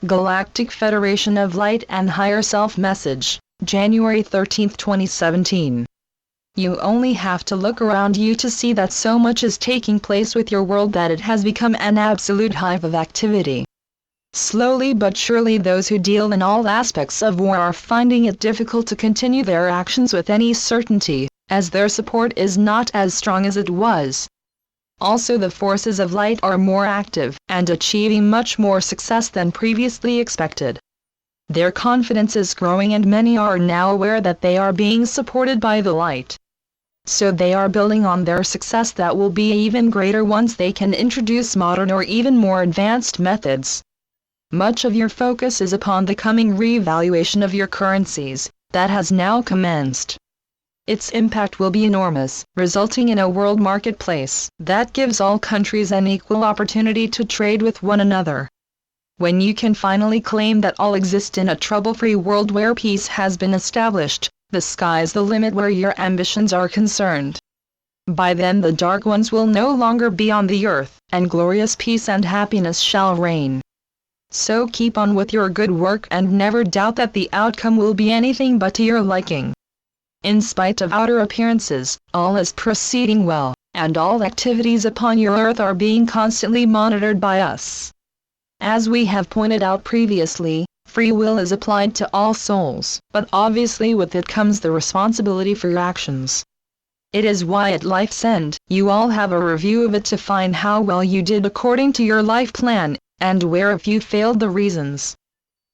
Galactic Federation of Light and Higher Self Message, January 13, 2017. You only have to look around you to see that so much is taking place with your world that it has become an absolute hive of activity. Slowly but surely those who deal in all aspects of war are finding it difficult to continue their actions with any certainty, as their support is not as strong as it was. Also, the forces of light are more active and achieving much more success than previously expected. Their confidence is growing and many are now aware that they are being supported by the light. So they are building on their success that will be even greater once they can introduce modern or even more advanced methods. Much of your focus is upon the coming revaluation of your currencies, that has now commenced. Its impact will be enormous, resulting in a world marketplace that gives all countries an equal opportunity to trade with one another. When you can finally claim that all exist in a trouble-free world where peace has been established, the sky's the limit where your ambitions are concerned. By then the Dark Ones will no longer be on the earth, and glorious peace and happiness shall reign. So keep on with your good work and never doubt that the outcome will be anything but to your liking. In spite of outer appearances, all is proceeding well, and all activities upon your earth are being constantly monitored by us. As we have pointed out previously, free will is applied to all souls, but obviously with it comes the responsibility for your actions. It is why at life's end, you all have a review of it to find how well you did according to your life plan, and where if you failed the reasons.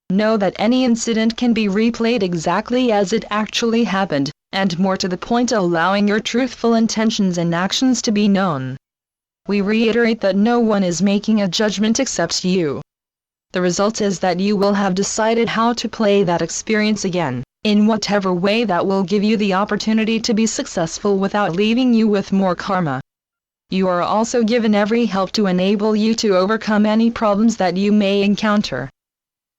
Know that any incident can be replayed exactly as it actually happened, and more to the point allowing your truthful intentions and actions to be known. We reiterate that no one is making a judgment except you. The result is that you will have decided how to play that experience again, in whatever way that will give you the opportunity to be successful without leaving you with more karma. You are also given every help to enable you to overcome any problems that you may encounter.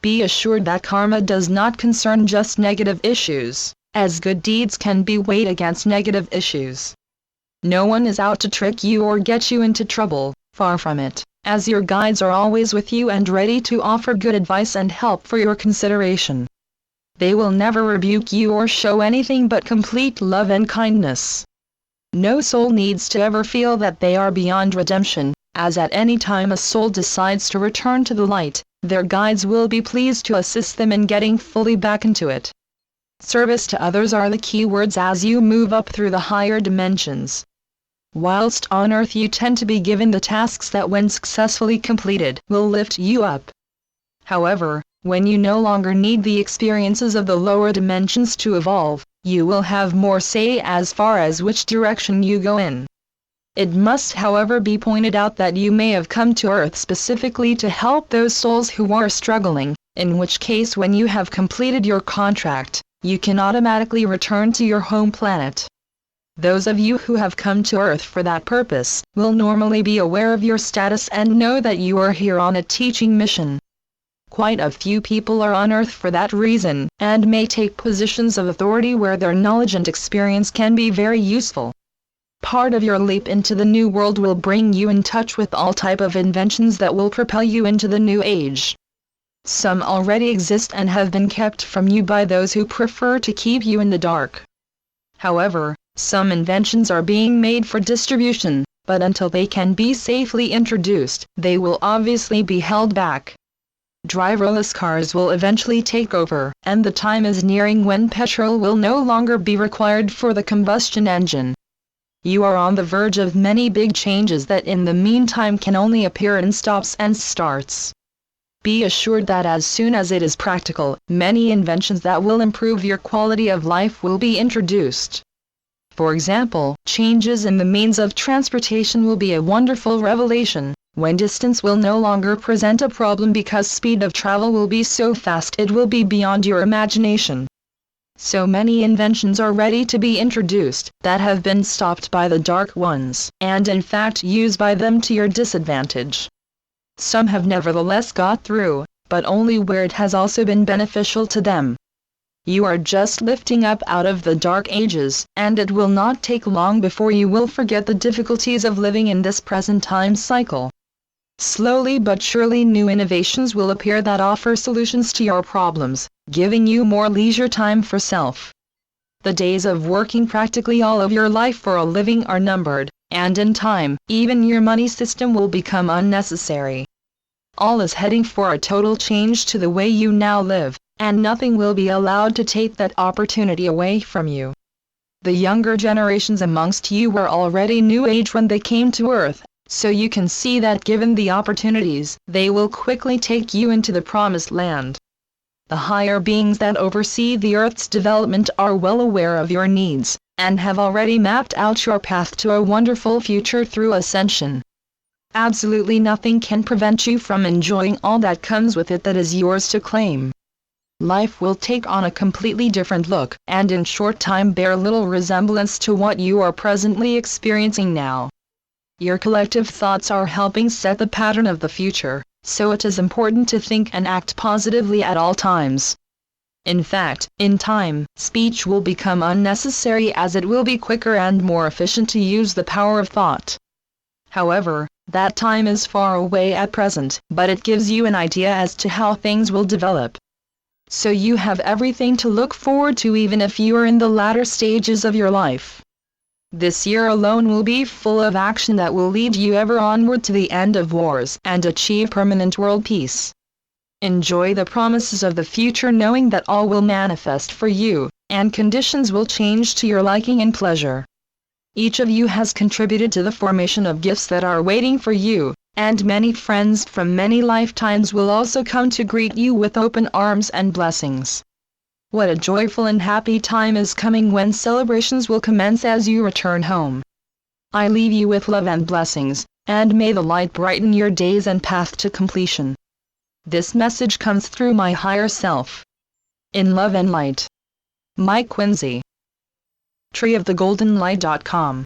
Be assured that karma does not concern just negative issues, as good deeds can be weighed against negative issues. No one is out to trick you or get you into trouble, far from it, as your guides are always with you and ready to offer good advice and help for your consideration. They will never rebuke you or show anything but complete love and kindness. No soul needs to ever feel that they are beyond redemption, as at any time a soul decides to return to the light, their guides will be pleased to assist them in getting fully back into it. Service to others are the key words as you move up through the higher dimensions. Whilst on earth you tend to be given the tasks that when successfully completed will lift you up. However, when you no longer need the experiences of the lower dimensions to evolve, you will have more say as far as which direction you go in. It must however be pointed out that you may have come to Earth specifically to help those souls who are struggling, in which case when you have completed your contract, you can automatically return to your home planet. Those of you who have come to Earth for that purpose, will normally be aware of your status and know that you are here on a teaching mission. Quite a few people are on Earth for that reason, and may take positions of authority where their knowledge and experience can be very useful. Part of your leap into the new world will bring you in touch with all type of inventions that will propel you into the new age. Some already exist and have been kept from you by those who prefer to keep you in the dark. However, some inventions are being made for distribution, but until they can be safely introduced, they will obviously be held back. Driverless cars will eventually take over, and the time is nearing when petrol will no longer be required for the combustion engine. You are on the verge of many big changes that in the meantime can only appear in stops and starts. Be assured that as soon as it is practical, many inventions that will improve your quality of life will be introduced. For example, changes in the means of transportation will be a wonderful revelation, when distance will no longer present a problem because speed of travel will be so fast it will be beyond your imagination. So many inventions are ready to be introduced, that have been stopped by the Dark Ones, and in fact used by them to your disadvantage. Some have nevertheless got through, but only where it has also been beneficial to them. You are just lifting up out of the dark ages, and it will not take long before you will forget the difficulties of living in this present time cycle. Slowly but surely new innovations will appear that offer solutions to your problems, giving you more leisure time for self. The days of working practically all of your life for a living are numbered, and in time, even your money system will become unnecessary. All is heading for a total change to the way you now live, and nothing will be allowed to take that opportunity away from you. The younger generations amongst you were already New Age when they came to Earth, so you can see that given the opportunities, they will quickly take you into the promised land. The higher beings that oversee the Earth's development are well aware of your needs, and have already mapped out your path to a wonderful future through ascension. Absolutely nothing can prevent you from enjoying all that comes with it that is yours to claim. Life will take on a completely different look, and in short time bear little resemblance to what you are presently experiencing now. Your collective thoughts are helping set the pattern of the future, so it is important to think and act positively at all times. In fact, in time, speech will become unnecessary as it will be quicker and more efficient to use the power of thought. However, that time is far away at present, but it gives you an idea as to how things will develop. So you have everything to look forward to even if you are in the latter stages of your life. This year alone will be full of action that will lead you ever onward to the end of wars and achieve permanent world peace. Enjoy the promises of the future knowing that all will manifest for you, and conditions will change to your liking and pleasure. Each of you has contributed to the formation of gifts that are waiting for you, and many friends from many lifetimes will also come to greet you with open arms and blessings. What a joyful and happy time is coming when celebrations will commence as you return home. I leave you with love and blessings, and may the light brighten your days and path to completion. This message comes through my higher self. In love and light. Mike Quincy. treeofthegoldenlight.com